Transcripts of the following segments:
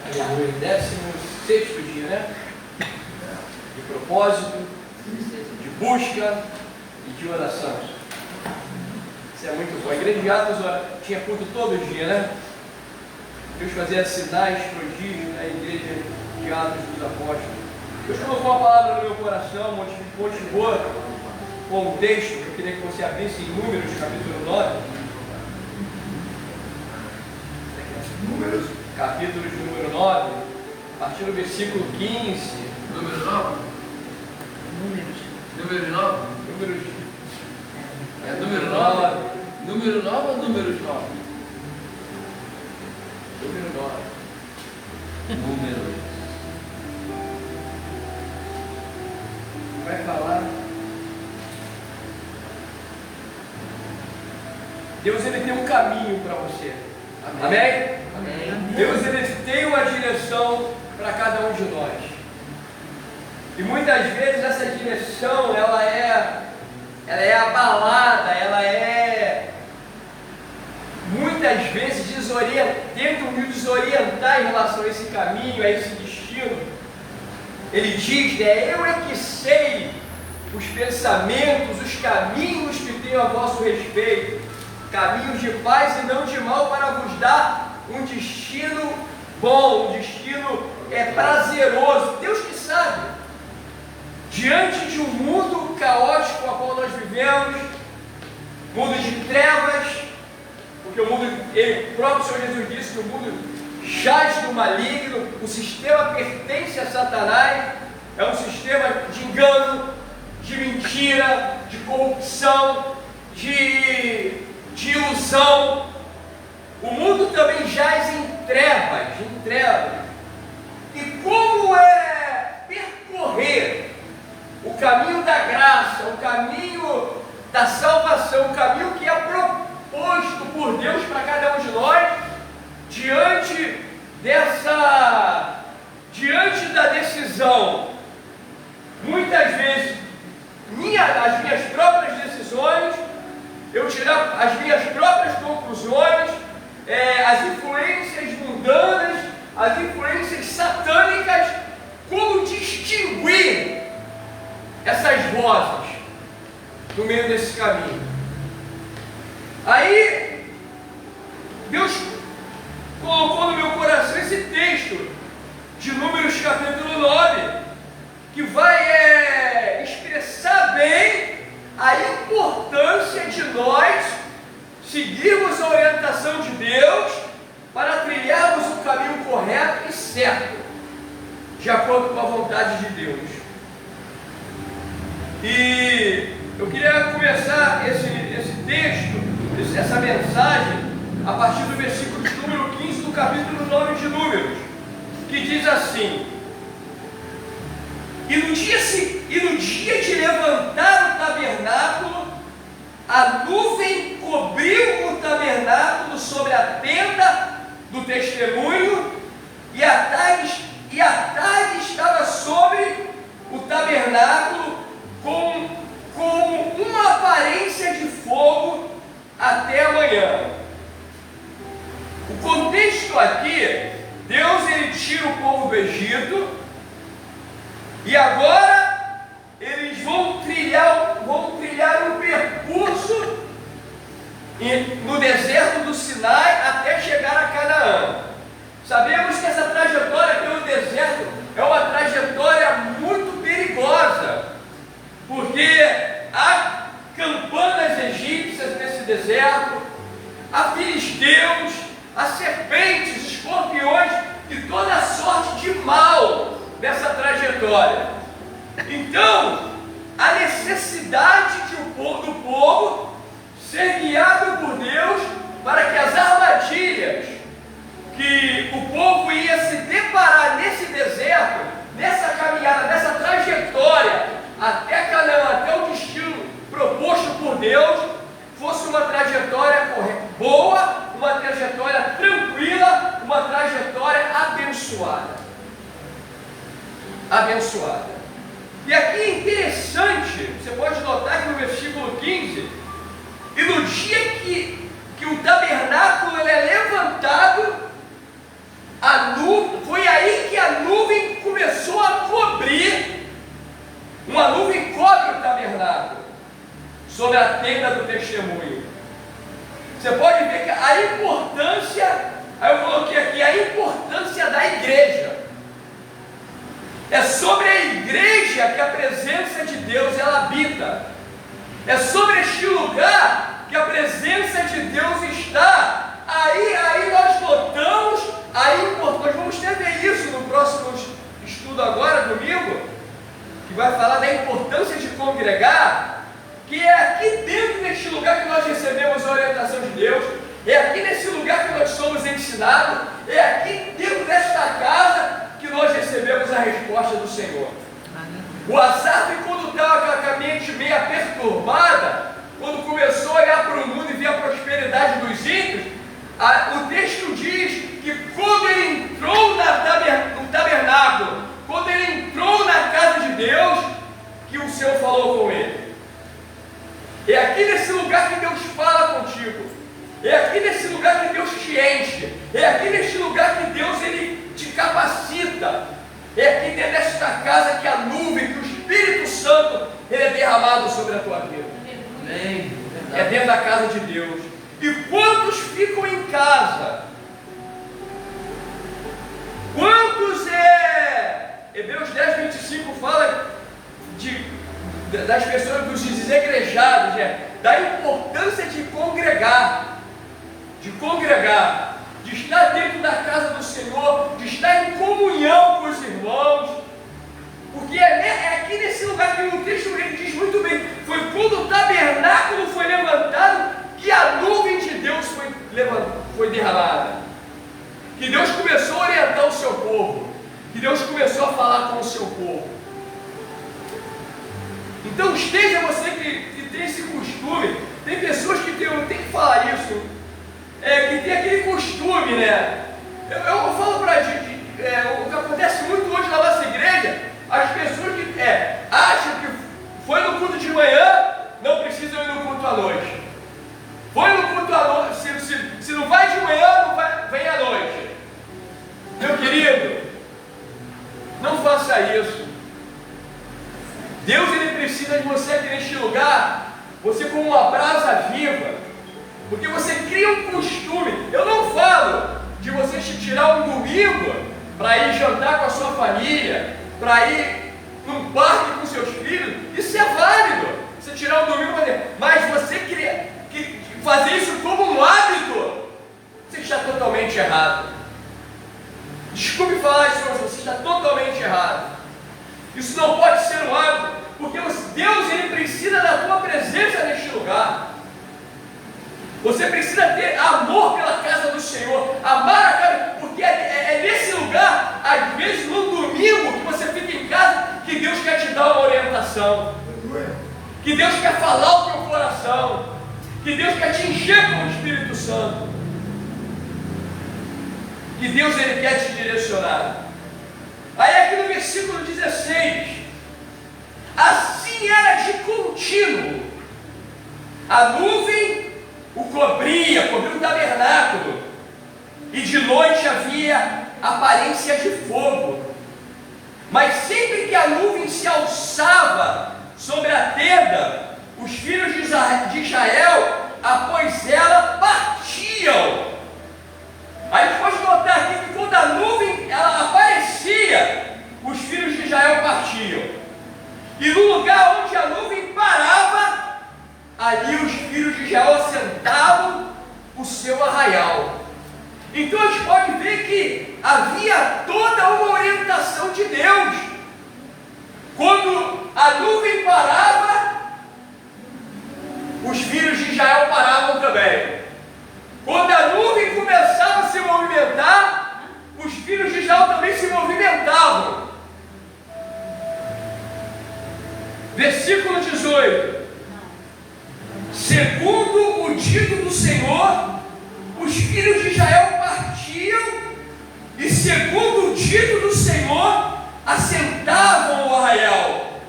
Aleluia. 16º dia, né? De propósito, de busca e de oração. Isso é muito bom. A igreja de Atos tinha culto todo dia, né? Deus fazia sinais, prodígios na igreja de Atos dos Apóstolos. Deus colocou uma palavra no meu coração, motivou com um texto que eu queria que você abrisse em Números, capítulo 9. Números. Capítulo de número 9, a partir do versículo 15. Número 9? Número 9? Números. É número 9? Número 9 ou números 9? Número 9. Número. Vai falar. Deus, ele tem um caminho para você. Amém? Amém. Deus, ele tem uma direção para cada um de nós. E muitas vezes essa direção, ela é abalada, ela é muitas vezes tentam nos desorientar em relação a esse caminho, a esse destino. Ele diz, né, eu é que sei os pensamentos, os caminhos que tenho a vosso respeito, caminhos de paz e não de mal, para vos dar um destino bom, um destino prazeroso. Deus que sabe, diante de um mundo caótico a qual nós vivemos, mundo de trevas, porque o mundo, o próprio Senhor Jesus disse que o mundo jaz do maligno, o sistema pertence a Satanás, é um sistema de engano, de mentira, de corrupção, de ilusão. O mundo também jaz em trevas, E como é percorrer o caminho da graça, o caminho da salvação, o caminho que é proposto por Deus para cada um de nós, diante da decisão, muitas vezes, as minhas próprias decisões, eu tirar as minhas próprias conclusões, as influências mundanas, as influências satânicas, como distinguir essas vozes no meio desse caminho? Aí, Deus colocou no meu coração esse texto de Números capítulo 9, que vai expressar bem a importância de nós seguirmos a orientação de Deus para trilharmos o caminho correto e certo, de acordo com a vontade de Deus. E eu queria começar esse texto, essa mensagem, a partir do versículo de número 15 do capítulo 9 de Números, que diz assim: E no dia de levantar o tabernáculo, a nuvem cobriu o tabernáculo sobre a tenda do testemunho, e a tarde estava sobre o tabernáculo com uma aparência de fogo até amanhã. O contexto aqui, Deus ele tira o povo do Egito, e agora eles vão trilhar um percurso no deserto do Sinai até chegar a Canaã. Sabemos que essa trajetória pelo deserto é uma trajetória muito perigosa, porque há campanas egípcias nesse deserto, há filisteus, há serpentes, escorpiões e toda sorte de mal nessa trajetória. Então, a necessidade do povo ser guiado por Deus para que as armadilhas que o povo ia se deparar nesse deserto, nessa caminhada, nessa trajetória até Canaã, até o destino proposto por Deus, fosse uma trajetória boa, uma trajetória tranquila, uma trajetória abençoada. E aqui é interessante, você pode notar que no versículo 15, e no dia que o tabernáculo é levantado, foi a nuvem começou a cobrir, uma nuvem cobre o tabernáculo, sobre a tenda do testemunho. Você pode ver que a importância, aí eu coloquei aqui, a importância da igreja. É sobre a igreja que a presença de Deus ela habita. É sobre este lugar que a presença de Deus está. Aí nós notamos a importância. Nós vamos ter ver isso no próximo estudo agora, domingo, que vai falar da importância de congregar, que é aqui dentro deste lugar que nós recebemos a orientação de Deus, é aqui nesse lugar que nós somos ensinados, é aqui dentro desta casa que nós recebemos a resposta do Senhor. O Asaf, quando estava com a mente meio perturbada, quando começou a olhar para o mundo e ver a prosperidade dos ímpios, o texto diz que quando ele entrou no tabernáculo, quando ele entrou na casa de Deus, que o Senhor falou com ele. É aqui nesse lugar que Deus fala contigo. É aqui nesse lugar que Deus te enche. É aqui nesse lugar que Deus ele te capacita. É aqui dentro desta casa que a nuvem, que o Espírito Santo ele é derramado sobre a tua vida. É dentro da casa de Deus. E quantos ficam em casa? Quantos Hebreus 10, 25 fala das pessoas, dos desigrejados, da importância de congregar, de estar dentro da casa do Senhor, de estar em comunhão com os irmãos, porque é aqui nesse lugar que o texto ele diz muito bem, foi quando o tabernáculo foi levantado que a nuvem de Deus foi derramada, que Deus começou a orientar o seu povo, que Deus começou a falar com o seu povo. Então esteja você que tem esse costume, tem pessoas que tem que falar isso, que tem aquele costume, né? Eu falo para a gente, o que acontece muito hoje na nossa igreja, as pessoas que acham que foi no culto de manhã, não precisam ir no culto à noite. Foi no culto à noite, se não vai de manhã, vem à noite. Meu querido, não faça isso. Deus ele precisa de você aqui neste lugar, você como uma brasa viva, porque você cria um costume. Eu não falo de você te tirar um domingo para ir jantar com a sua família, para ir num parque com seus filhos, isso é válido, você tirar um domingo, mas você fazer isso como um hábito, você está totalmente errado. Desculpe falar isso, mas você está totalmente errado. Isso não pode ser um hábito, porque Deus ele precisa da tua presença neste lugar. Você precisa ter amor pela casa do Senhor, amar a casa, porque é nesse lugar, às vezes no domingo que você fica em casa, que Deus quer te dar uma orientação, que Deus quer falar o teu coração, que Deus quer te encher com o Espírito Santo, que Deus ele quer te direcionar. Aí aqui no versículo 16, assim era de contínuo, a nuvem o cobria o tabernáculo, e de noite havia aparência de fogo, mas sempre que a nuvem se alçava sobre a tenda, os filhos de Israel, após ela, partiam. Aí pode notar aqui que quando a nuvem ela aparecia, os filhos de Israel partiam. E no lugar onde a nuvem parava, ali os filhos de Israel assentavam o seu arraial. Então a gente pode ver que havia toda uma orientação de Deus. Quando a nuvem parava, os filhos de Israel paravam também. Quando a nuvem começava a se movimentar, os filhos de Israel também se movimentavam. Versículo 18. Segundo o dito do Senhor, os filhos de Israel partiam, e segundo o dito do Senhor, assentavam o arraial.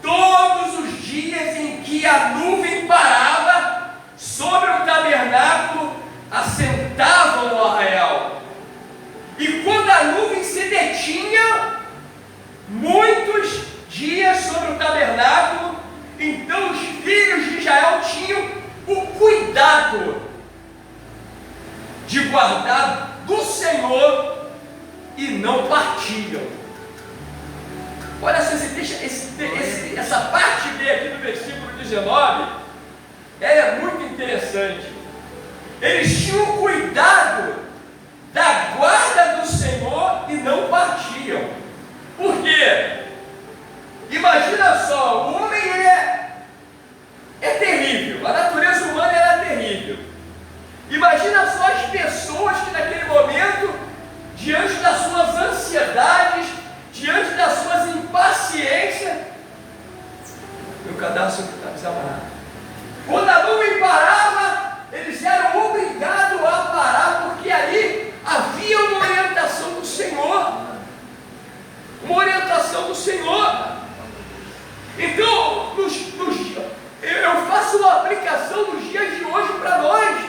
Todos os dias em que a nuvem parava sobre o tabernáculo, assentavam o arraial. E quando a nuvem se detinha muitos dias sobre o tabernáculo. Então os filhos de Israel tinham o cuidado de guardar do Senhor e não partiam. Olha só essa parte B aqui do versículo 19, ela é muito interessante. Eles tinham cuidado da guarda do Senhor e não partiam. Por quê? Imagina só, o homem é terrível, a natureza humana era terrível. Imagina só as pessoas que naquele momento, diante das suas ansiedades, diante das suas impaciências, meu cadastro está desamarrado. Quando a nuvem parava, eles eram obrigados a parar, porque ali havia uma orientação do Senhor. Uma orientação do Senhor. Então, eu faço uma aplicação nos dias de hoje para nós.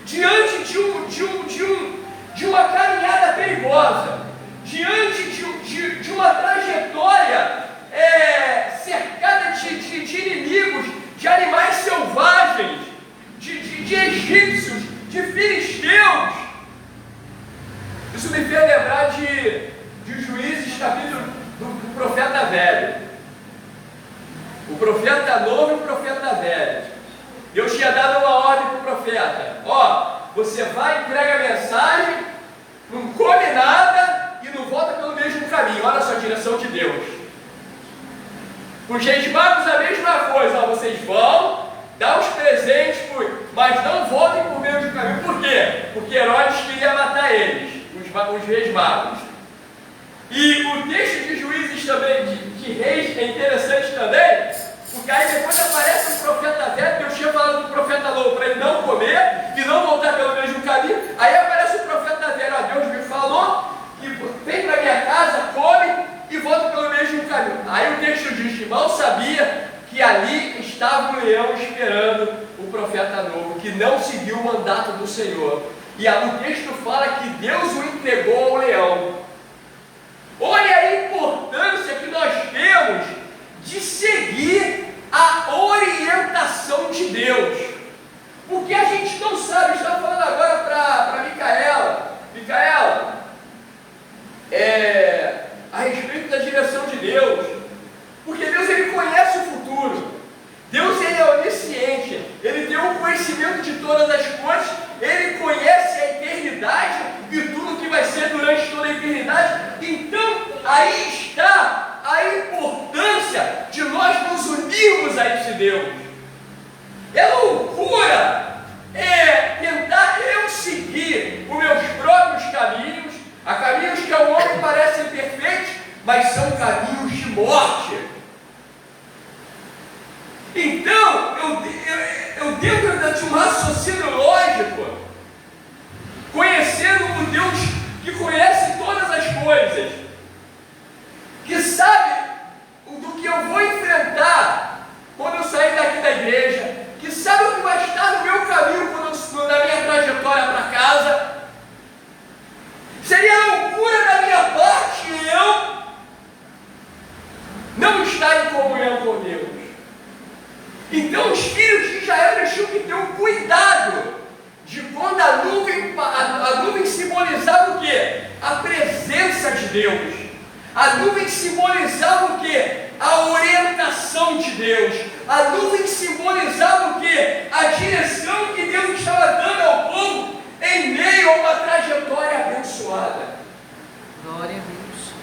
Diante de uma caminhada perigosa, diante de uma trajetória cercada de inimigos, de animais selvagens, de egípcios, de filisteus. Isso me fez lembrar de Juízes, capítulo do profeta velho. O profeta novo e o profeta velho. Deus tinha dado uma ordem para o profeta: você vai, entrega a mensagem, não come nada e não volta pelo mesmo caminho. Olha só a direção de Deus. Os reis magos a mesma coisa: vocês vão, dá os presentes, mas não voltem por meio do caminho. Por quê? Porque Herodes queria matar eles, os reis magos. E o texto de Juízes também, de Reis, é interessante também, porque aí depois aparece o profeta velho. Deus tinha falado do profeta novo para ele não comer e não voltar pelo mesmo caminho. Aí aparece o profeta velho: Deus me falou que vem para minha casa, come e volta pelo mesmo caminho. Aí o texto diz que mal sabia que ali estava o leão esperando o profeta novo, que não seguiu o mandato do Senhor. E o texto fala que Deus o entregou ao leão. Olha a importância que nós temos de seguir a orientação de Deus. Porque a gente não sabe. Estava falando agora para Micaela. Micaela, a respeito da direção de Deus. Porque Deus, Ele conhece o futuro. Deus, Ele é onisciente. Ele tem o conhecimento de todas as coisas. Ele conhece a eternidade e tudo que vai ser durante toda a eternidade. Então, aí está a importância de nós nos unirmos a esse Deus. É loucura tentar eu seguir os meus próprios caminhos, a caminhos que ao homem parecem perfeitos, mas são caminhos de morte. Então, eu dentro de um raciocínio lógico, conhecendo o Deus que conhece todas as coisas, que sabe do que eu vou enfrentar quando eu sair daqui da igreja, que sabe o que vai estar no meu caminho na minha trajetória para casa, seria loucura da minha parte eu não estar em comunhão com Deus. Então os filhos de Israel tinham que ter um cuidado de quando a nuvem simbolizava o quê? A presença de Deus. A nuvem simbolizava o quê? A orientação de Deus. A nuvem simbolizava o quê? A direção que Deus estava dando ao povo em meio a uma trajetória abençoada. Glória a Deus.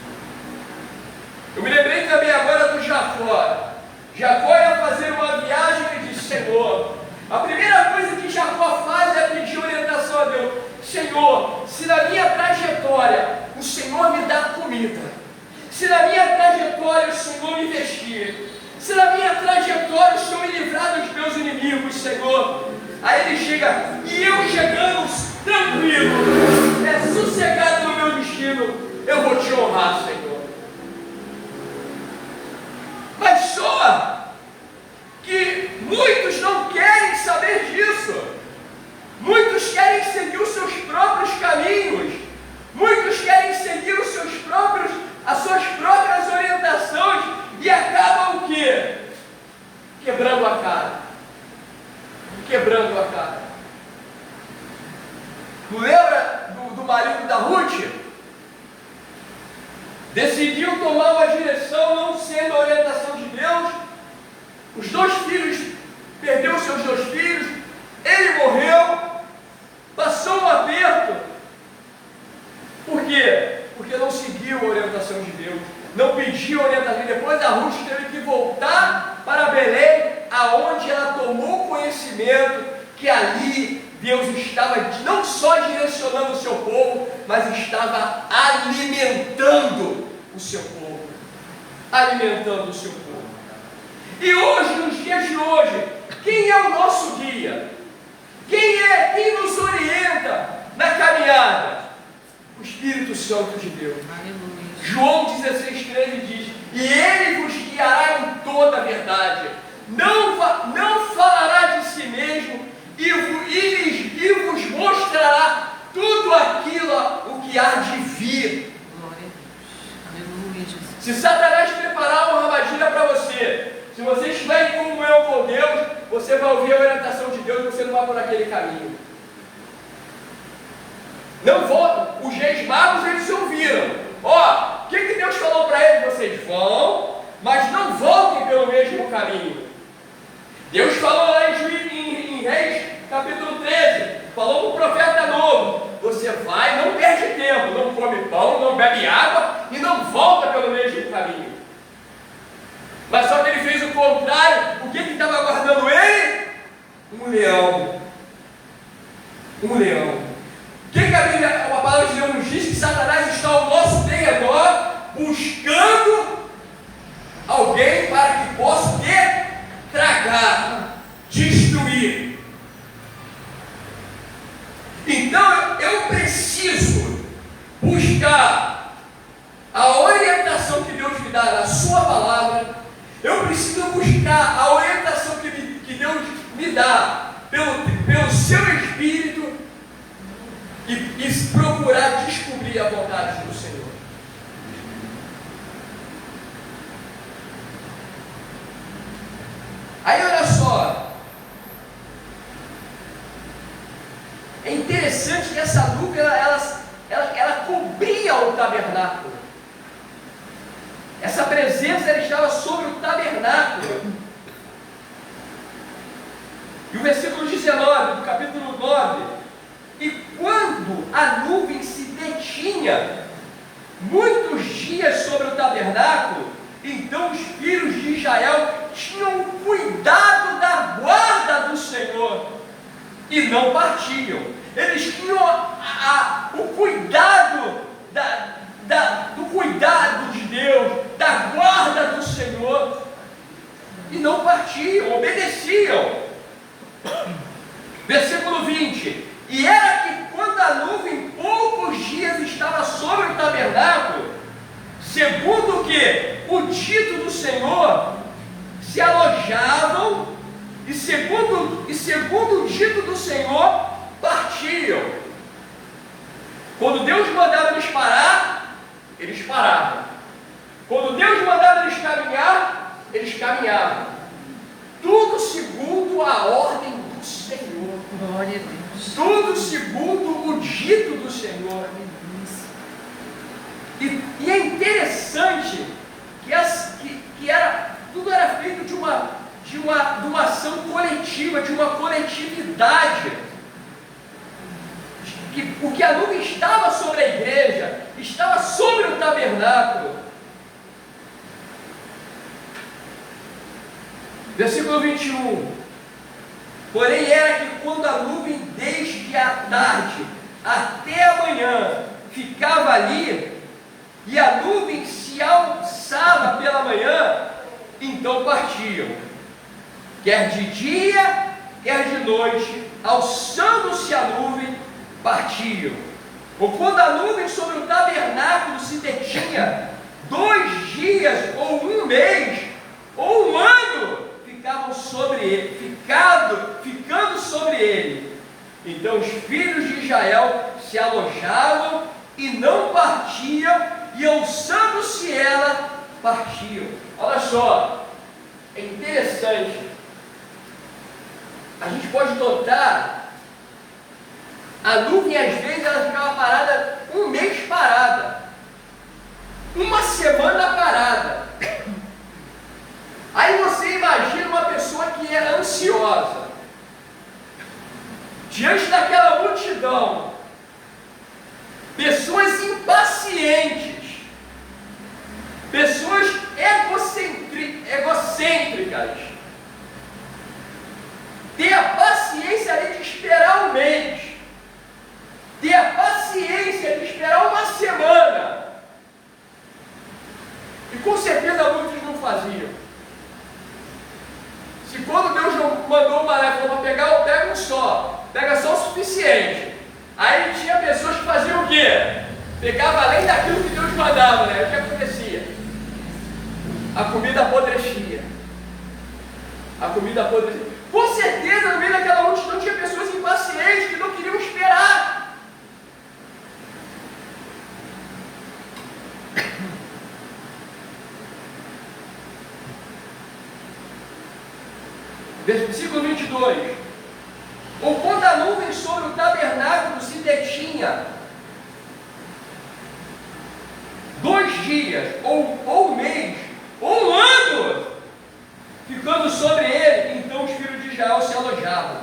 Eu me lembrei também agora do Jacó. Jacó ia fazer uma viagem e disse: Senhor, a primeira coisa que Jacó faz é pedir orientação a Deus. Senhor, se na minha trajetória o Senhor me dá comida, se na minha trajetória o Senhor me vestir, se na minha trajetória o Senhor me livrar dos meus inimigos, Senhor. Aí ele chega, e eu chegando tranquilo, sossegado no meu destino, eu vou te honrar, Senhor. Mas só que muitos não querem saber disso. Muitos querem seguir os seus próprios caminhos. Muitos Ruth decidiu tomar uma direção não sendo a orientação de Deus. Os 2 filhos, perdeu seus 2 filhos, ele morreu, passou um aperto. Por quê? Porque não seguiu a orientação de Deus, não pediu a orientação. Depois a Ruth teve que voltar para Belém, aonde ela tomou conhecimento que ali Deus estava não só direcionando o seu povo, mas estava alimentando o seu povo. Alimentando o seu povo. E hoje, nos dias de hoje, quem é o nosso guia? Quem nos orienta na caminhada? O Espírito Santo de Deus. Aleluia. João 16,13 diz: e Ele vos guiará em toda a verdade, não falará de si mesmo, e vos mostrará tudo aquilo o que há de vir. Glória a Deus. Aleluia, Jesus. Se Satanás preparar uma armadilha para você, se você estiver em comunhão com Deus, você vai ouvir a orientação de Deus e você não vai por aquele caminho. Não volta. Os reis magos, eles ouviram. Ó, o que Deus falou para eles? Vocês vão, mas não voltem pelo mesmo caminho. Deus falou lá em Reis, capítulo 13, falou para o profeta novo: você vai, não perde tempo, não come pão, não bebe água e não volta pelo mesmo caminho. Mas só que ele fez o contrário. O que estava aguardando ele? Um leão. Um leão. O que a palavra de Deus nos diz? Que Satanás está ao nosso derredor, buscando alguém para que possa tragar, destruir. Então eu preciso buscar a orientação que Deus me dá na sua palavra. Eu preciso buscar a orientação que Deus me dá pelo seu Espírito e procurar descobrir a vontade do Senhor. Aí olha só, é interessante que essa nuvem ela cobria o tabernáculo. Essa presença ela estava sobre o tabernáculo. E o versículo 19 do capítulo 9: e quando a nuvem se detinha muitos dias sobre o tabernáculo, então os filhos de Israel tinham cuidado da guarda do Senhor e não partiam. Eles tinham o cuidado do cuidado de Deus, da guarda do Senhor, e não partiam, obedeciam. Versículo 20: e era que quando a nuvem poucos dias estava sobre o tabernáculo, segundo o que? O dito do Senhor, se alojavam, e segundo o dito do Senhor, partiam. Quando Deus mandava eles parar, eles paravam. Quando Deus mandava eles caminhavam. Tudo segundo a ordem do Senhor. Glória a Deus. Tudo segundo o dito do Senhor. E é interessante que tudo era feito de uma ação coletiva, de uma coletividade. Porque a nuvem estava sobre a igreja, estava sobre o tabernáculo. Versículo 21: porém era que quando a nuvem desde a tarde até a manhã ficava ali, e a nuvem se alçava pela manhã, então partiam, quer de dia, quer de noite, alçando-se a nuvem, partiam. Ou quando a nuvem sobre o tabernáculo se detinha 2 dias, ou 1 mês, ou 1 ano, ficavam sobre ele, ficando sobre ele. Então os filhos de Israel se alojavam e não partiam, e alçando-se ela, partiam. Olha só, é interessante. A gente pode notar, a nuvem às vezes ela ficava parada 1 mês daquilo que Deus mandava, né? O que acontecia? A comida apodrecia. A comida apodrecia. Com certeza, no meio daquela multidão tinha pessoas impacientes que não queriam esperar. Versículo 22. Ou quando a nuvem sobre o tabernáculo se detinha 2 dias, ou um mês, ou um ano, ficando sobre ele, então os filhos de Israel se alojavam,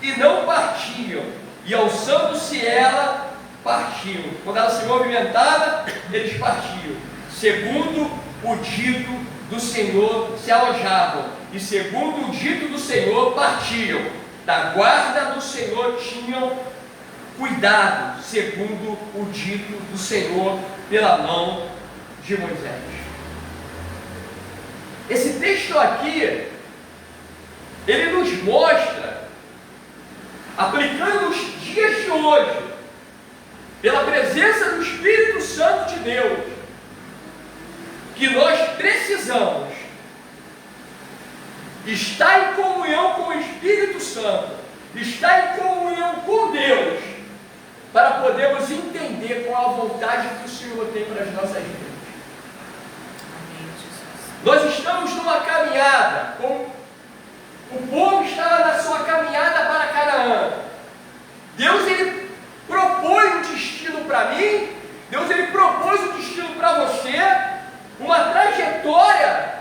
e não partiam, e alçando-se ela, partiam. Quando ela se movimentava, eles partiam. Segundo o dito do Senhor, se alojavam, e segundo o dito do Senhor, partiam. Da guarda do Senhor tinham cuidado, segundo o dito do Senhor, pela mão de Moisés. Esse texto aqui, ele nos mostra, aplicando os dias de hoje, pela presença do Espírito Santo de Deus, que nós precisamos estar em comunhão com o Espírito Santo, estar em comunhão com Deus, para podermos entender qual a vontade que o Senhor tem para as nossas vidas. Nós estamos numa caminhada, como o povo estava na sua caminhada para Canaã. Deus, ele propôs um destino para mim, Deus, ele propôs um destino para você, uma trajetória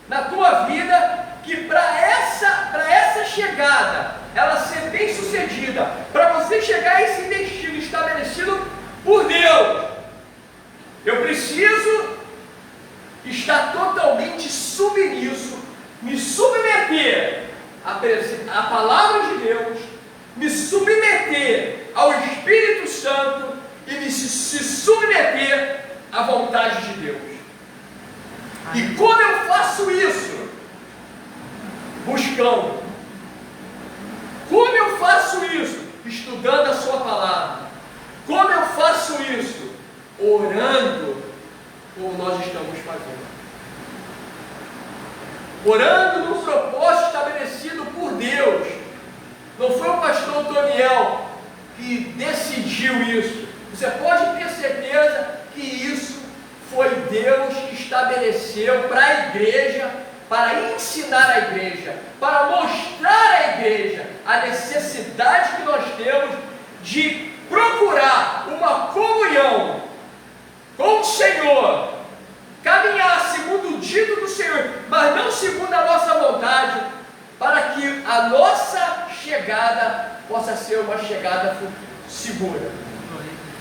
na tua vida, que para essa chegada, ela ser bem sucedida, para você chegar a esse destino estabelecido por Deus, eu preciso estar totalmente submisso, me submeter à palavra de Deus, me submeter ao Espírito Santo e se submeter à vontade de Deus. E como eu faço isso? Buscando. Como eu faço isso? Estudando a sua palavra. Como eu faço isso? Orando, como nós estamos fazendo. Orando no propósito estabelecido por Deus. Não foi o pastor Toniel que decidiu isso. Você pode ter certeza que isso foi Deus que estabeleceu para a igreja, para ensinar a igreja, para mostrar à igreja a necessidade que nós temos de procurar uma comunhão com o Senhor, caminhar segundo o dito do Senhor, mas não segundo a nossa vontade, para que a nossa chegada possa ser uma chegada segura.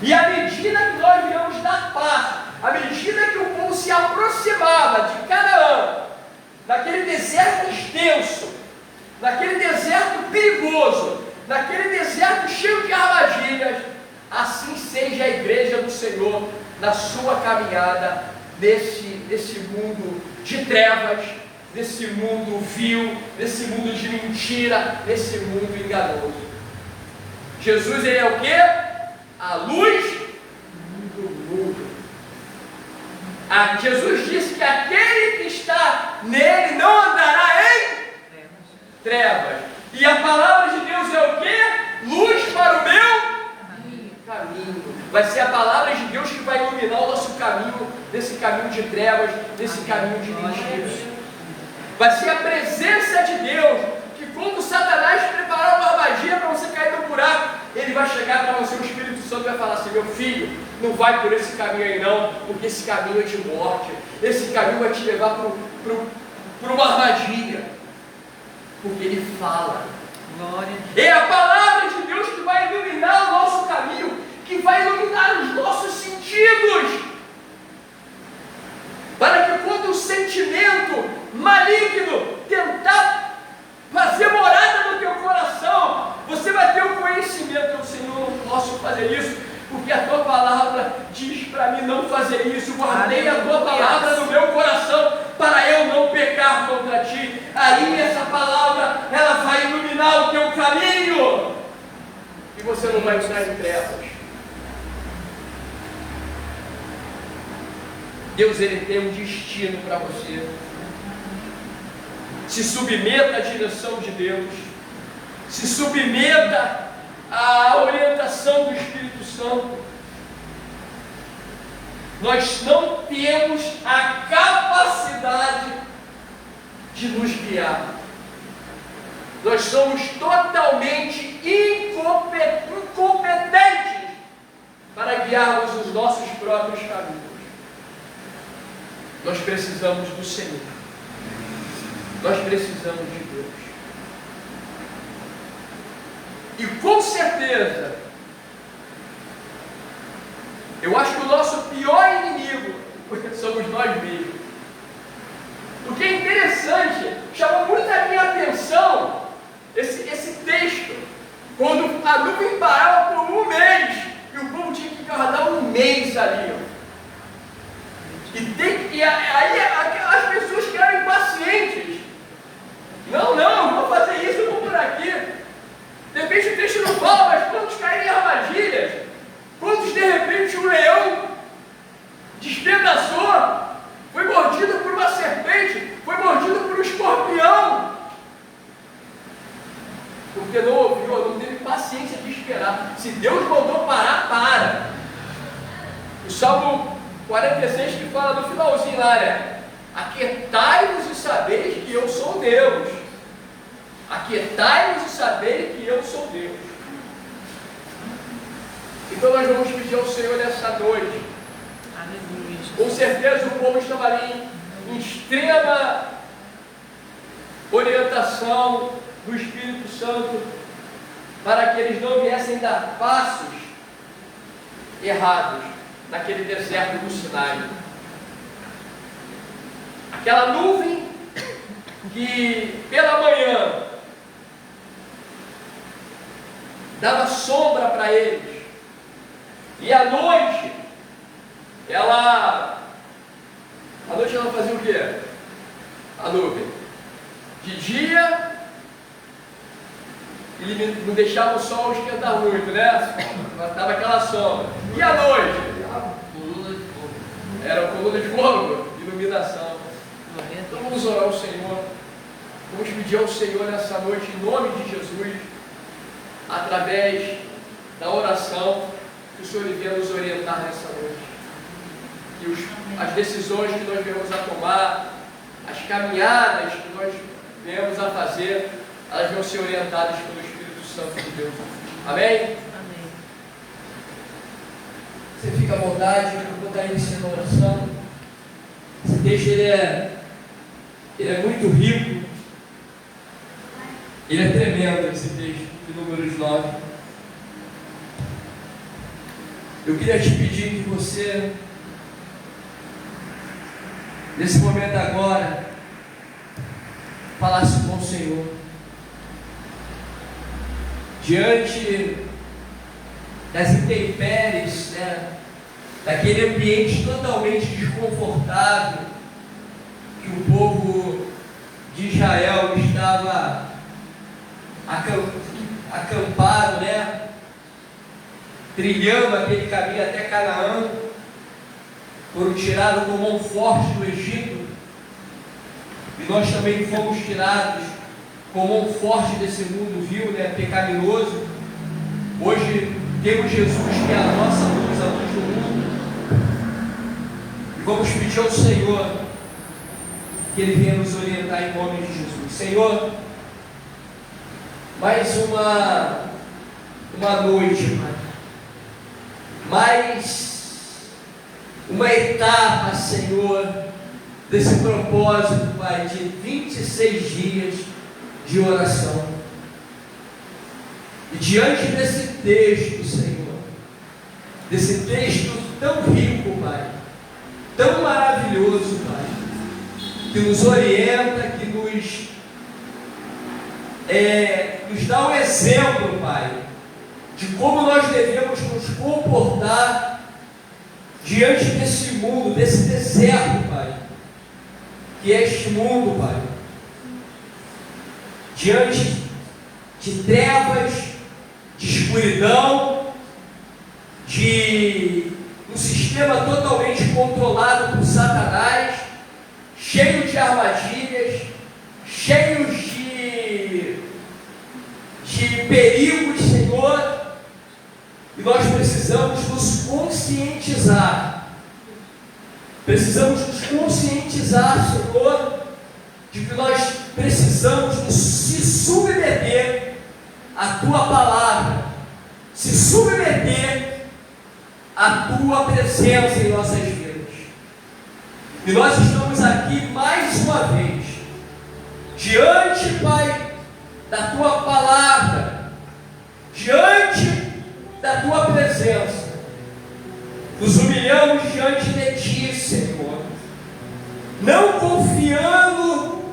E à medida que nós viemos dar passo, à medida que o povo se aproximava de Canaã, naquele deserto extenso, naquele deserto perigoso, naquele deserto cheio de armadilhas, assim seja a igreja do Senhor na sua caminhada nesse mundo de trevas, nesse mundo vil, nesse mundo de mentira, nesse mundo enganoso. Jesus, ele é o quê? A luz do mundo. Jesus disse que aquele que está nele não andará em trevas. E a palavra de Deus é o quê? Luz para o meu caminho. Vai ser a palavra de Deus que vai iluminar o nosso caminho, nesse caminho de trevas, nesse caminho de mentiras. Vai ser a presença de Deus, que quando Satanás preparar uma armadilha para você cair no buraco, ele vai chegar para você, o Espírito Santo vai falar assim: meu filho, não vai por esse caminho aí não, porque esse caminho é de morte, esse caminho vai te levar para uma armadilha, porque ele fala. Glória. É a palavra de Deus que vai iluminar o nosso caminho, que vai iluminar os nossos sentidos, para que quando o sentimento maligno tentar fazer morada no teu coração, você vai ter o conhecimento: Senhor, eu não posso fazer isso, porque a tua palavra diz para mim não fazer isso. Guardei a tua palavra no meu coração para eu não pecar contra ti. Aí essa palavra, ela vai iluminar o teu caminho e você não vai entrar em trevas. Deus, Ele tem um destino para você. Se submeta à direção de Deus. Se submeta à orientação do Espírito Santo. Nós não temos a capacidade de nos guiar. Nós somos totalmente incompetentes para guiarmos os nossos próprios caminhos. Nós precisamos do Senhor. Nós precisamos de Deus. E com certeza, eu acho que o nosso pior inimigo somos nós mesmos. O que é interessante, chamou muito a minha atenção esse texto, quando a nuvem parava por um mês, e o povo tinha que guardar um mês ali. E aí as pessoas que eram impacientes, não vou fazer isso, eu vou por aqui. De repente o texto não fala, mas quantos caem em armadilhas? Quantos de repente um leão despedaçou, foi mordido por uma serpente, foi mordido por um escorpião, porque não ouviu, não teve paciência de esperar. Se Deus mandou parar, para. O Salmo 46 que fala no finalzinho lá, né? Aquietai-vos e sabeis que eu sou Deus. Aquietai-vos e sabeis que eu sou Deus. Então nós vamos pedir ao Senhor nessa noite. Aleluia. Com certeza o povo estava ali em extrema orientação do Espírito Santo para que eles não viessem dar passos errados naquele deserto do Sinai. Aquela nuvem que pela manhã dava sombra para eles, e à noite ela fazia o quê? A nuvem de dia, ele não deixava o sol esquentar muito, né? Estava aquela sombra. E à noite? Coluna de fogo. Era a coluna de fogo, iluminação. Então vamos orar ao Senhor. Vamos pedir ao Senhor nessa noite, em nome de Jesus, através da oração, que o Senhor venha nos orientar nessa noite. Que as decisões que nós venhamos a tomar, as caminhadas que nós venhamos a fazer, elas vão ser orientadas pelo Espírito Santo de Deus. Amém? Amém. Você fica à vontade, eu vou estar iniciando a oração. Esse texto ele é muito rico. Ele é tremendo, esse texto de Números 9. Eu queria te pedir que você, nesse momento agora, falasse com o Senhor. Diante das intempéries, né, daquele ambiente totalmente desconfortável que o povo de Israel estava acampado, né, trilhando aquele caminho até Canaã, foram tirados com mão forte do Egito, e nós também fomos tirados com mão forte desse mundo vil, né, pecaminoso. Hoje temos Jesus, que é a nossa luz, a luz do mundo, e vamos pedir ao Senhor que Ele venha nos orientar em nome de Jesus. Senhor, mais uma noite, Pai, mais uma etapa, Senhor, desse propósito, Pai, de 26 dias de oração. E diante desse texto, Senhor, desse texto tão rico, Pai, tão maravilhoso, Pai, que nos orienta, que nos dá um exemplo, Pai, de como nós devemos nos comportar diante desse mundo, desse deserto, Pai, que é este mundo, Pai, diante de trevas, de escuridão, de um sistema totalmente controlado por Satanás. cheios de armadilhas, cheios de perigos, Senhor, e nós precisamos nos conscientizar. Precisamos nos conscientizar, Senhor, de que nós precisamos nos se submeter à Tua palavra, se submeter à Tua presença em nossas vidas. E nós estamos aqui mais uma vez, diante, Pai, da Tua palavra, diante da Tua presença. Nos humilhamos diante de Ti, Senhor, não confiando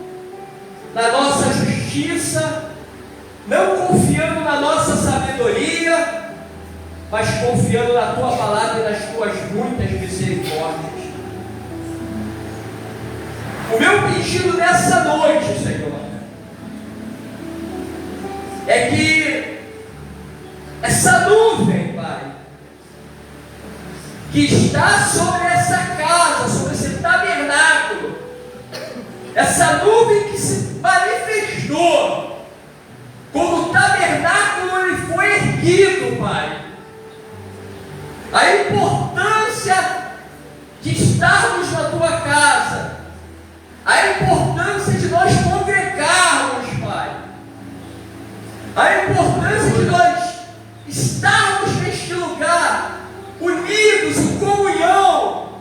na nossa justiça, não confiando na nossa sabedoria, mas confiando na Tua palavra e nas Tuas muitas misericórdias. O meu pedido nessa noite, Senhor, é que essa nuvem, Pai, que está sobre essa casa, sobre esse tabernáculo, essa nuvem que se manifestou, como o tabernáculo ele foi erguido, Pai, a importância de estarmos na Tua casa, a importância de nós congregarmos, Pai, a importância de nós estarmos neste lugar, unidos em comunhão,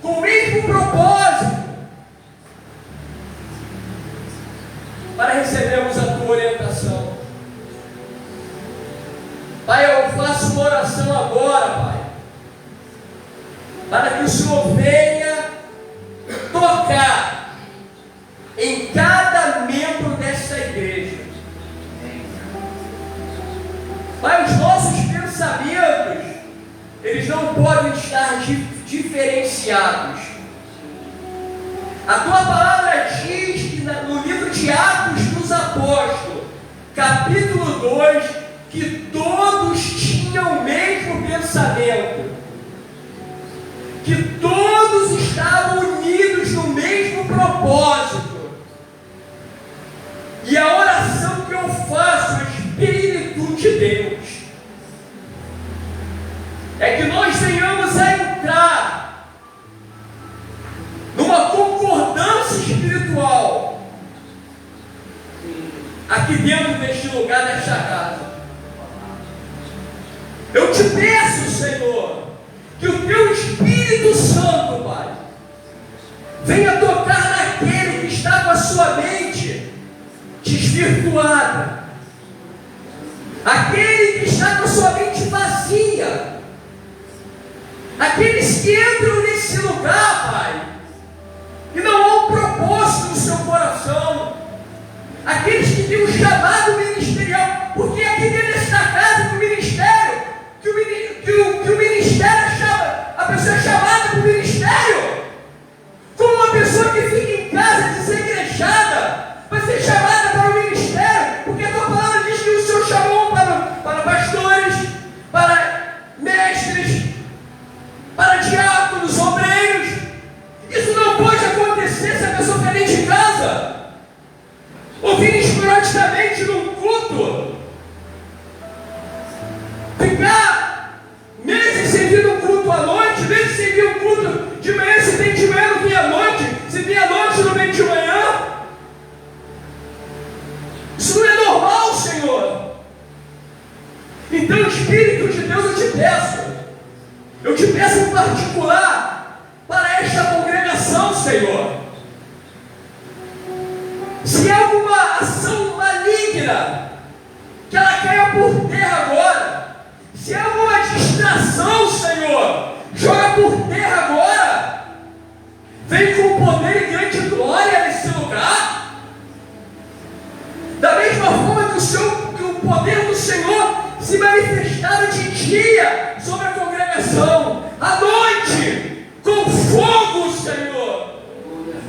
com o mesmo propósito, para recebermos a Tua orientação. Pai, eu faço uma oração agora, Pai, para que o Senhor venha tocar em cada membro desta igreja. Pai, os nossos pensamentos, eles não podem estar diferenciados. A Tua palavra diz que no livro de Atos dos Apóstolos, capítulo 2, que todos tinham o mesmo pensamento, que todos estavam unidos no mesmo propósito. E a oração que eu faço, Espírito de Deus, é que nós venhamos a entrar numa concordância espiritual aqui dentro deste lugar, desta casa. Eu te peço, Senhor, que o Teu Espírito Santo, Pai, venha tocar naquele que está com a sua mente desvirtuada, aquele que está com a sua mente vazia, aqueles que entram nesse lugar, Pai, e não há um propósito no seu coração, aqueles que têm um chamado ministerial, porque aqui dentro desta casa, no ministério, que o ministério chama, a pessoa é chamada para o ministério, como uma pessoa que fica em casa desengrejada, vai ser chamada para o ministério, porque a Tua palavra diz que o Senhor chamou para pastores, para mestres, para diáconos, obreiros. Isso não pode acontecer se a pessoa está dentro de casa, ouvir esporadicamente num culto, ficar meses sem vir um culto à noite, meses sem vir um culto de manhã, se tem de manhã, não vem à noite, se tem à noite, não vem de manhã. Isso não é normal, Senhor. Então, Espírito de Deus, eu te peço em particular para esta congregação, Senhor. Se há alguma ação maligna, que ela caia por terra agora. Se há alguma distração, Senhor, joga por terra agora. Vem com poder e grande glória nesse lugar. Da mesma forma que o poder do Senhor se manifestava de dia sobre a congregação, à noite, com fogo, Senhor.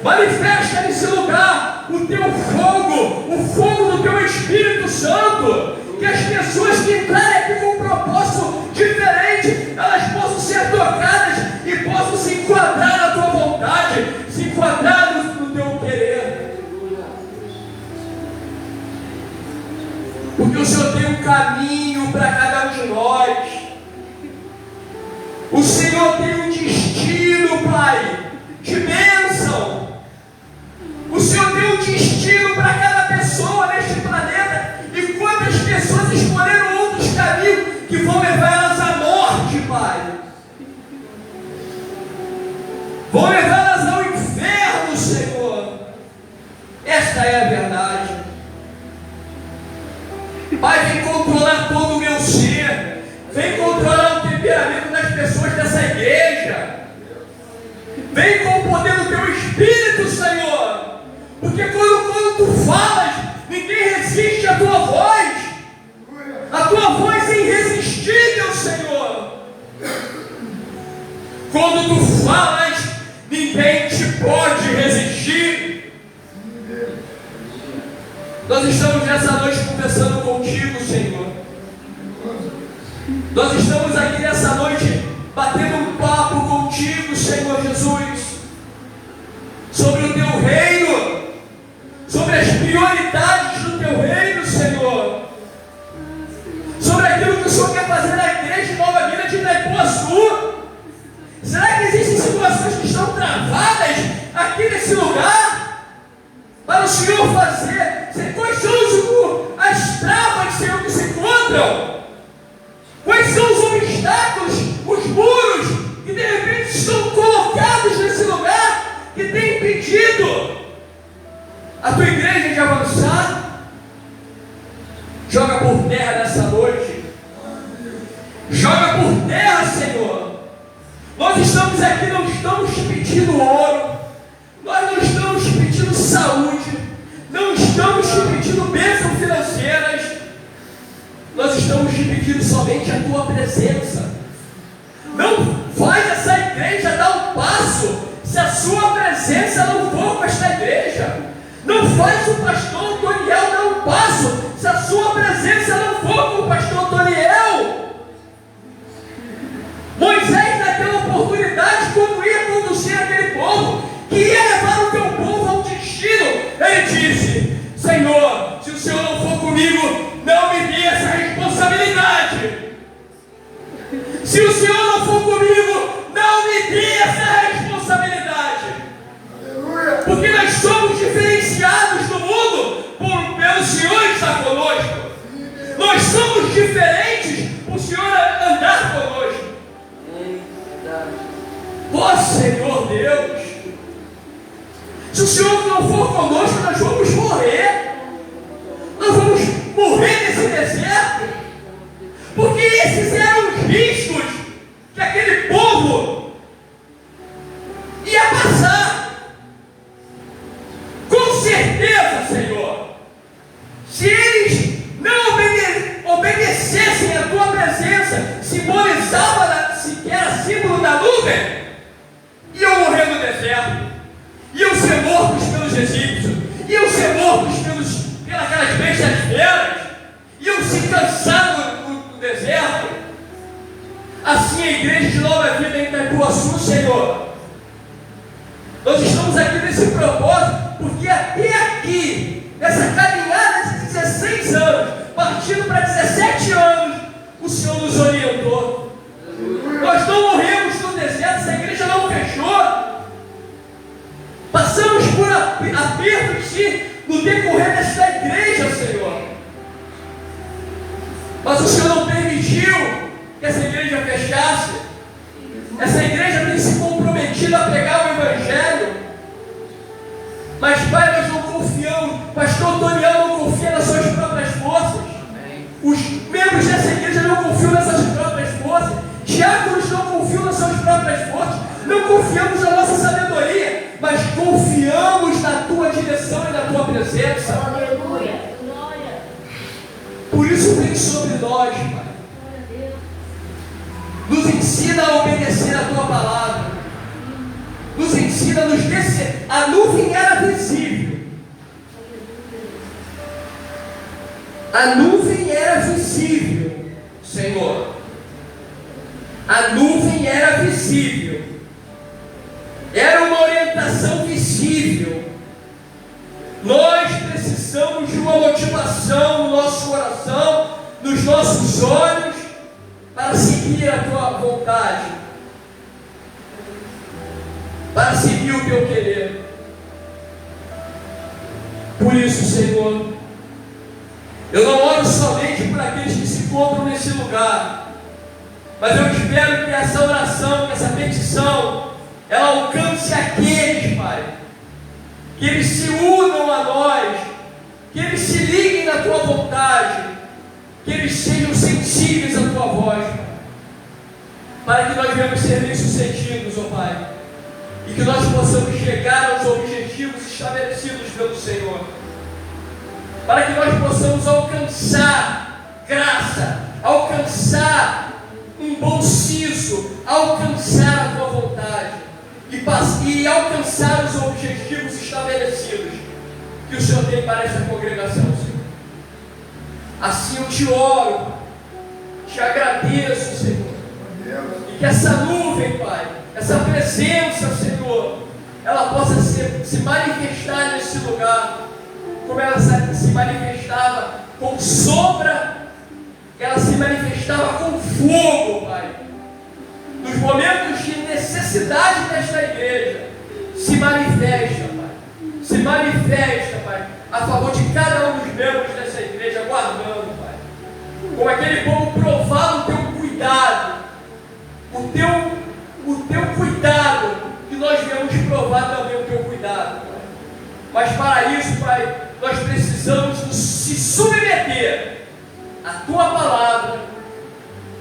Manifesta nesse lugar o Teu fogo, o fogo do Teu Espírito Santo, que as pessoas que entrarem aqui com um propósito diferente, elas possam ser tocadas e possam se enquadrar na Tua vontade, se enquadrar caminho para cada um de nós. O Senhor tem um destino, Pai, de bênção. O Senhor tem um destino para cada pessoa neste planeta. E quantas pessoas escolheram outros caminhos que vão levar elas à morte, Pai? Vão levá-las ao inferno, Senhor. Esta é a verdade. Pai, vem controlar todo o meu ser. Vem controlar o temperamento das pessoas dessa igreja. Vem com o poder do teu Espírito, Senhor. Porque quando tu falas, ninguém resiste à tua voz. A tua voz é irresistível, Senhor. Quando tu falas, ninguém te pode resistir. Nós estamos nessa noite conversando contigo, Senhor. Nós estamos aqui nessa noite batendo um papo contigo, Senhor Jesus, sobre o teu reino, sobre as prioridades do teu reino, Senhor, sobre aquilo que o Senhor quer fazer na igreja de Nova Vida de Itaipuaçu. Será que existem situações que estão travadas aqui nesse lugar para o Senhor fazer? Quais são as travas, Senhor, que se encontram? Quais são os obstáculos, os muros que de repente estão colocados nesse lugar que tem impedido a tua igreja de avançar? Joga por terra nessa noite. Joga por terra, Senhor. Nós estamos aqui, não estamos pedindo ouro, nós não estamos pedindo saúde, não estamos te pedindo bênçãos financeiras, nós estamos te pedindo somente a tua presença. Não faz essa igreja dar um passo se a sua presença não for com esta igreja. Não faz o pastor Antoniel dar um passo se a sua presença não for com o pastor Antoniel. Moisés, naquela oportunidade, quando ia conduzir aquele povo, que ia levar o teu povo ao destino, ele disse: Senhor, se o Senhor não for comigo, não me dê essa responsabilidade. Se o Senhor não for comigo, não me dê essa responsabilidade. Aleluia. Porque nós somos diferenciados do mundo pelo Senhor estar conosco. Nós somos diferentes por o Senhor andar conosco. Ó Senhor Deus, se o Senhor não for conosco, nós vamos morrer. Nós vamos morrer nesse deserto. Porque esses eram os riscos que aquele povo ia passar. Com certeza, Senhor, se eles não obedecessem a tua presença, simbolizava, se era símbolo da nuvem, iam morrer no deserto, iam ser mortos pelos egípcios, iam ser mortos pelas bestas feras, iam se cansar no deserto. Assim a igreja de Nova Vida em Itaipuaçu, Senhor, nós estamos aqui nesse propósito, porque até aqui, nessa caminhada de 16 anos, partindo para 17 anos, o Senhor nos orientou. Nós não morremos no deserto, essa igreja não fechou. Passamos por apertos no decorrer desta igreja, Senhor. Mas o Senhor não permitiu que essa igreja fechasse. Essa igreja tem se comprometido a pregar o Evangelho. Mas, Pai, nós não confiamos. Pastor Antoniel não confia nas suas próprias forças. Os membros dessa igreja não confiam nas suas próprias forças. Diáconos não confiam nas suas próprias forças. Não confiamos na nossa sabedoria, mas confiamos na tua direção e na tua presença. Aleluia. Glória. Por isso vem sobre nós, Pai. Nos ensina a obedecer a tua palavra. Nos ensina a nos descer. A nuvem era visível. A nuvem era visível, Senhor. A nuvem era visível. Era uma orientação visível. Nós precisamos de uma motivação no nosso coração, nos nossos olhos para seguir a tua vontade, para seguir o teu querer. Por isso, Senhor, eu não oro somente por aqueles que se encontram nesse lugar, mas eu espero que essa oração, que essa petição, ela alcance aqueles, Pai, que eles se unam a nós, que eles se liguem na tua vontade, que eles sejam sensíveis à tua voz, para que nós venhamos ser bem-sucedidos, ó Pai, e que nós possamos chegar aos objetivos estabelecidos pelo Senhor, para que nós possamos alcançar graça, alcançar um bom siso, alcançar a tua vontade e alcançar os objetivos estabelecidos que o Senhor tem para esta congregação, Senhor. Assim eu te oro, te agradeço, Senhor, e que essa nuvem, Pai, essa presença, Senhor, ela possa se manifestar nesse lugar, como ela se manifestava com sombra, ela se manifestava com fogo, Pai. Nos momentos de necessidade desta igreja, se manifesta, Pai. Se manifesta, Pai, a favor de cada um dos membros dessa igreja, guardando, Pai. Como aquele povo provava o teu cuidado, o teu cuidado, que nós viemos provar também o teu cuidado, Pai. Mas para isso, Pai, nós precisamos se submeter à tua palavra,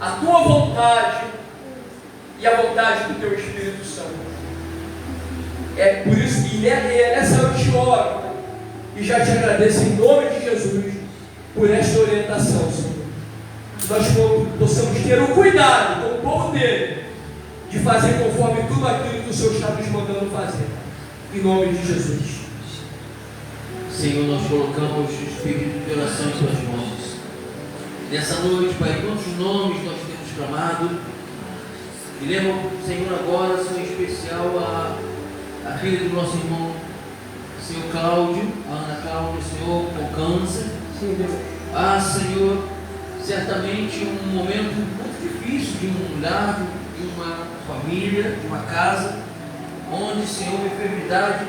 à tua vontade e à vontade do teu Espírito Santo. É por isso que nessa eu te oro, Pai, e já te agradeço em nome de Jesus por esta orientação, Senhor. Que nós possamos ter o cuidado com o povo dele de fazer conforme tudo aquilo que o Senhor está nos mandando fazer. Em nome de Jesus. Senhor, nós colocamos o espírito de oração em tuas mãos. Nessa noite, Pai, quantos nomes nós temos clamado. E lembro, Senhor, agora, Senhor, em especial a filha do nosso irmão, Senhor Cláudio, a Ana Cláudia, Senhor, com câncer. Sim, Deus. Ah, Senhor, certamente um momento muito difícil de um lar, de uma família, de uma casa, onde, Senhor, a enfermidade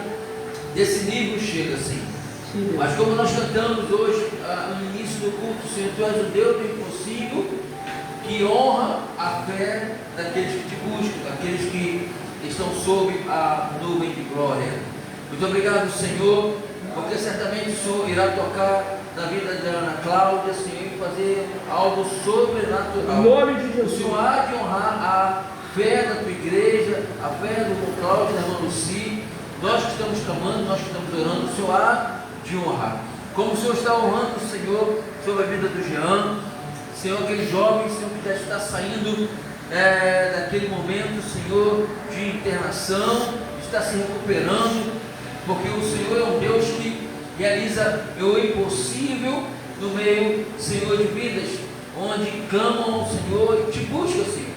desse nível chega, Senhor. Mas como nós cantamos hoje, no início do culto, Senhor, Tu és o Deus do impossível, que honra a fé daqueles que te buscam, daqueles que estão sob a nuvem de glória. Muito obrigado, Senhor, porque certamente o Senhor irá tocar na vida da Ana Cláudia, Senhor, e fazer algo sobrenatural. Em nome de Jesus. O Senhor há de honrar a fé da tua igreja, a fé do irmão Cláudio, da irmã Luci. Nós que estamos clamando, nós que estamos orando, o Senhor há de honrar. Como o Senhor está honrando, Senhor, sobre a vida do Jean, Senhor, aquele jovem, Senhor, que já está saindo daquele momento, Senhor, de internação, está se recuperando, porque o Senhor é um Deus que realiza o impossível no meio, Senhor, de vidas, onde clamam ao Senhor e te buscam, Senhor.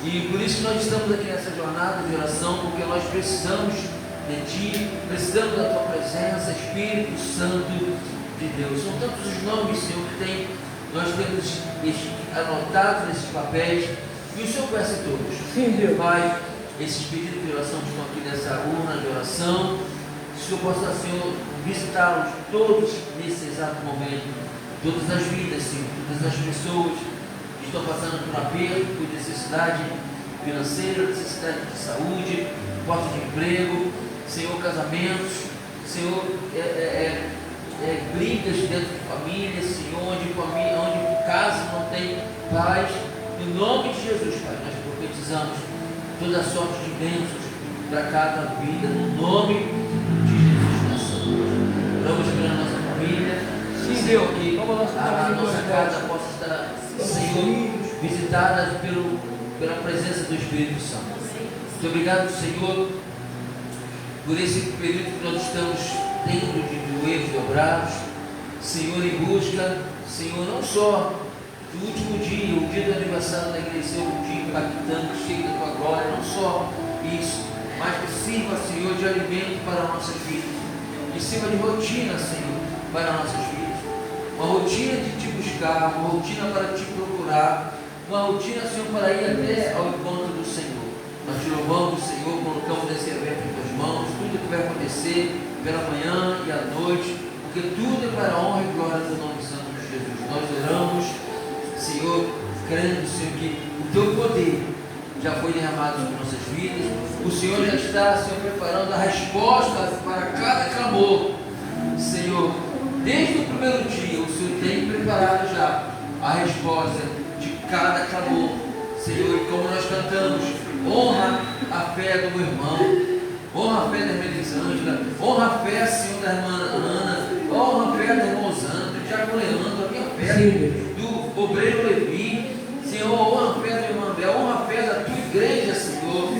E por isso que nós estamos aqui nessa jornada de oração, porque nós precisamos de Ti, precisamos da Tua presença, Espírito Santo de Deus. São tantos os nomes, Senhor, que nós temos anotados nesses papéis, e o Senhor conhece todos. Sim, Deus. Pai, esses pedidos de oração que estão aqui nessa urna de oração, que o Senhor possa, Senhor, visitá-los todos nesse exato momento, todas as vidas, Senhor, todas as pessoas que estão passando por aperto, por necessidade financeira, necessidade de saúde, porta de emprego, Senhor, casamentos, Senhor, brigas dentro de família, Senhor, onde casa não tem paz. Em nome de Jesus, Pai, nós profetizamos toda sorte de bênçãos para cada vida, no nome de Jesus. Oramos pela nossa família. Sim, Deus. Que a nossa casa possa estar, Senhor, visitada pela presença do Espírito Santo. Muito obrigado, Senhor, por esse período que nós estamos tendo de joelhos dobrados, Senhor, em busca, Senhor, não só do último dia, o dia do aniversário da igreja, ser um dia impactante, cheio da Tua glória, não só isso, mas que sirva, Senhor, de alimento para nossas vidas, que sirva de rotina, Senhor, para nossas vidas. uma rotina de te buscar, uma rotina para te procurar, uma rotina, Senhor, para ir até ao encontro do Senhor. Nós te louvamos, Senhor, colocamos esse evento em tuas mãos, tudo que vai acontecer pela manhã e à noite, porque tudo é para a honra e glória do nome santo de Jesus. Nós oramos, Senhor, crendo, Senhor, que o teu poder já foi derramado sobre nossas vidas. O Senhor já está, Senhor, preparando a resposta para cada clamor. Senhor, desde o primeiro dia, o Senhor tem preparado já a resposta de cada clamor. Senhor, e como nós cantamos, honra a fé do meu irmão, honra a fé da irmã Elisângela, honra a fé, Senhor, da irmã Ana, honra a fé do irmão Zandro, do Tiago Leandro, a minha fé do obreiro Levi, Senhor, honra a fé do irmão Abel, honra a fé da tua igreja, Senhor,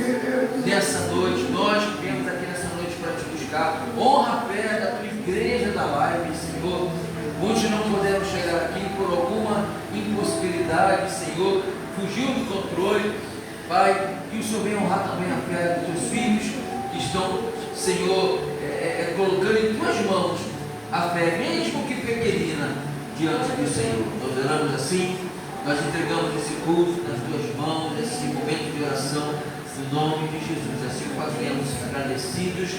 nessa noite, nós que viemos aqui nessa noite para te buscar, honra a fé da tua igreja da live, Senhor. Hoje não podemos chegar aqui por alguma impossibilidade, Senhor, fugiu do controle, Pai, que o Senhor venha honrar também a fé dos teus filhos que estão, Senhor, colocando em tuas mãos a fé, mesmo que pequenina, diante do Senhor. Nós oramos assim, nós entregamos esse culto nas tuas mãos, esse momento de oração, no nome de Jesus. Assim fazemos, agradecidos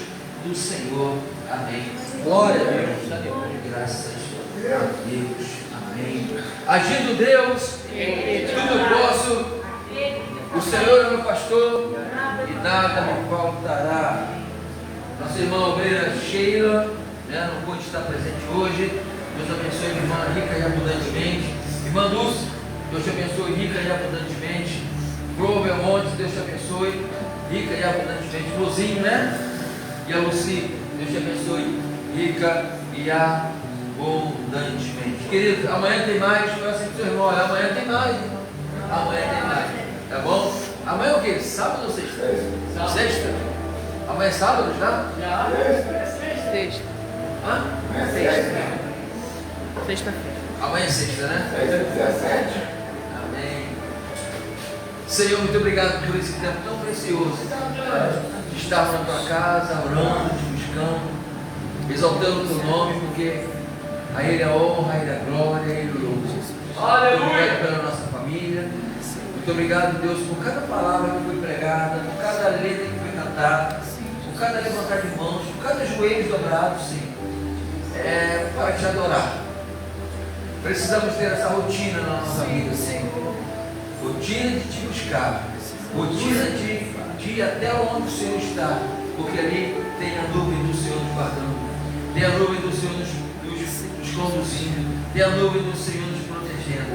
do Senhor. Amém. Glória a Deus. Graças a Deus. Amém. Agindo Deus, tudo eu posso. O Senhor é meu pastor e nada me faltará. Nossa irmã obreira Sheila, não pôde estar presente hoje. Deus abençoe a irmã rica e abundantemente. Irmã Dulce, Deus te abençoe rica e abundantemente. Pro Belmonte, Deus te abençoe rica e abundantemente. Luzinho, né? E a Luci, Deus te abençoe rica e abundantemente. Queridos, amanhã tem mais. Eu assim pro seu irmão, amanhã tem mais. Amanhã tem mais. Tá bom? Amanhã é o quê? Sábado ou sexta? Sexta? Amanhã é sábado já? Sexta. Hã? Sexta-feira. Amanhã é sexta, né? 17. Amém. Senhor, muito obrigado por esse tempo tão precioso de estar na tua casa, orando, te buscando, exaltando o teu nome, porque a Ele a honra, a Ele a glória, a Ele o louvor. Aleluia! Pela nossa família. Muito obrigado, Deus, por cada palavra que foi pregada, por cada letra que foi cantada, por cada levantar de mãos, por cada joelho dobrado, Senhor, para te adorar. Precisamos ter essa rotina na nossa vida, Senhor. Rotina de te buscar, rotina de ir até onde o Senhor está, porque ali tem a nuvem do Senhor nos guardando, tem a nuvem do Senhor nos conduzindo, tem a nuvem do Senhor nos protegendo.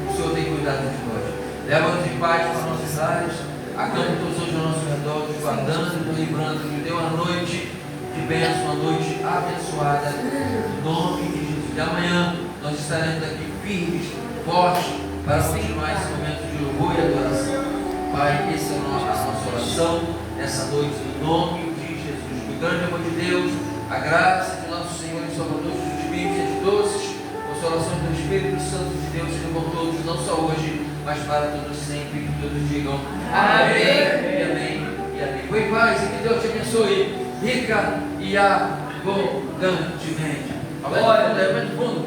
O Senhor tem cuidado de nós. Leva-nos em paz para nossos lares, acampa todos hoje ao nosso redor, nos guardando, nos livrando, nos dê uma noite de bênção, uma noite abençoada, em nome de Jesus. E amanhã nós estaremos aqui firmes, fortes, para continuar esse momento de louvor e adoração. Pai, essa é a nossa oração, nessa noite, em nome de Jesus. O grande amor de Deus, a graça de nosso Senhor e Salvador Jesus Cristo, e as doces consolações do Espírito Santo de Deus sejam com todos, não só hoje, mas para todos sempre, que todos digam amém, e amém, e amém. Foi em paz e que Deus te abençoe, rica e abundantemente. Glória, levante fundo.